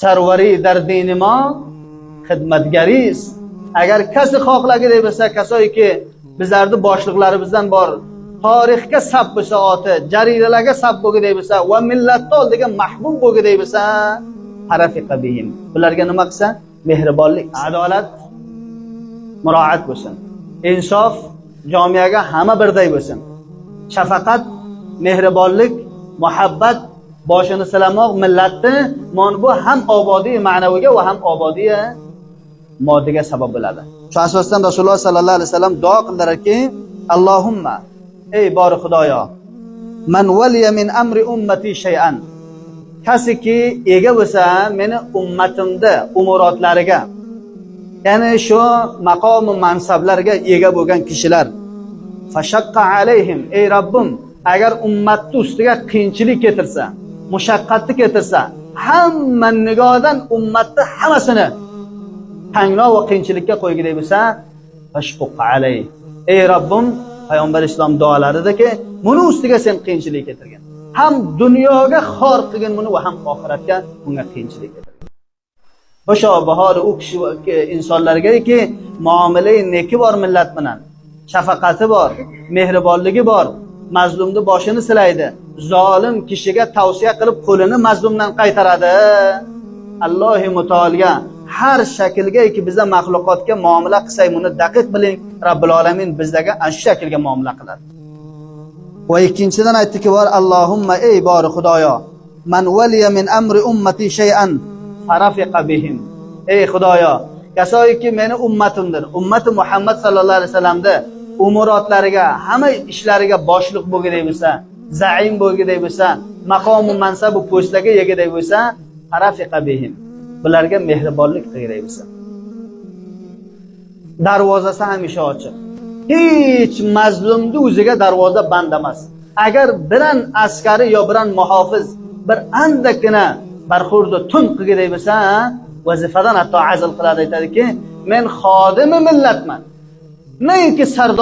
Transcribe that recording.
سروری در دین ما خدمتگری است. اگر کسی xohlagan bo'lsa, kasoi ki bizlarni boshliqlarimizdan bor tarixga sab bo'lsa, oti jaridalarga sab bo'lgan bo'lsa va millatni oldiga mahbub bo'lgan bo'lsa, harafiqa bihim. Bularga nima qilsa? Mehribonlik, adolat muroat bo'lsin. Insof jamiyaga hamma birday bo'lsin. Shafaqat, mehribonlik, muhabbat boshini silamoq millatni mana bu ham obodiy ma'naviga va ham obodiy moddiga sabab bo'ladi. Shu asosdan Rasululloh sallallohu alayhi vasallam duo qildilarki, Allohumma, ey bor Xudoyo, man waliya min amri ummati shay'an. Kasiki ega bo'lsa meni ummatimda umuratlariga, ya'ni shu maqom va mansablarga ega bo'lgan kishilar, fashaqqa alayhim, ey Rabbim, agar ummatni ustiga qiyinchilik keltirsa, mushaqqatni keltirsa, hamma nigodan ummatni hammasini tanglov va qiyinchilikka qo'ygiday bo'lsa, fashquq alay, ey Rabbim, payg'ambar islom duolaridagi buni ustiga sen qiyinchilik keltirgan, ham dunyoga xor qilgan buni va ham oxiratga bunga qiyinchilik keltirgan. O'sha bahori u kishi insonlargaki muomalai neki bor, millat bilan shafaqati bor, mehribonligi bor, mazlumni boshini silaydi, zolim kishiga tavsiya qilib qo'lini mazlumdan qaytaradi. Allohi mutolga har shaklga biza maxluqotga muomala qilsak, buni daqiq biling, Robbil alamin bizlarga ana shu shaklga muomala qiladi. Va ikkinchidan aytdiki, bor Allohumma, ey bor Xudoyo, man waliya min amri ummati shay'an farafiqa bihim. Ey Xudoyo, kasoiki meni ummatimdir, ummati Muhammad sallallohu alayhi vasallamda umuratlariga, hamma ishlariga boshliq bo'lgandek bo'lsa, zaim bo'lgandek bo'lsa, maqom va mansab va postlarga egandek bo'lsa, farafiqa bihim. Bularga mehribonlik qilgandek bo'lsa. Darvozasi hamisha ochiq. Hech mazlumni o'ziga darvoza band emas. Agar biran askari yo biran muhofiz bir andagina barxurda tun qilgandek bo'lsa, vazifadan hatto azl qiladi, aytadiki, men xodimi millatman. Neyki sardor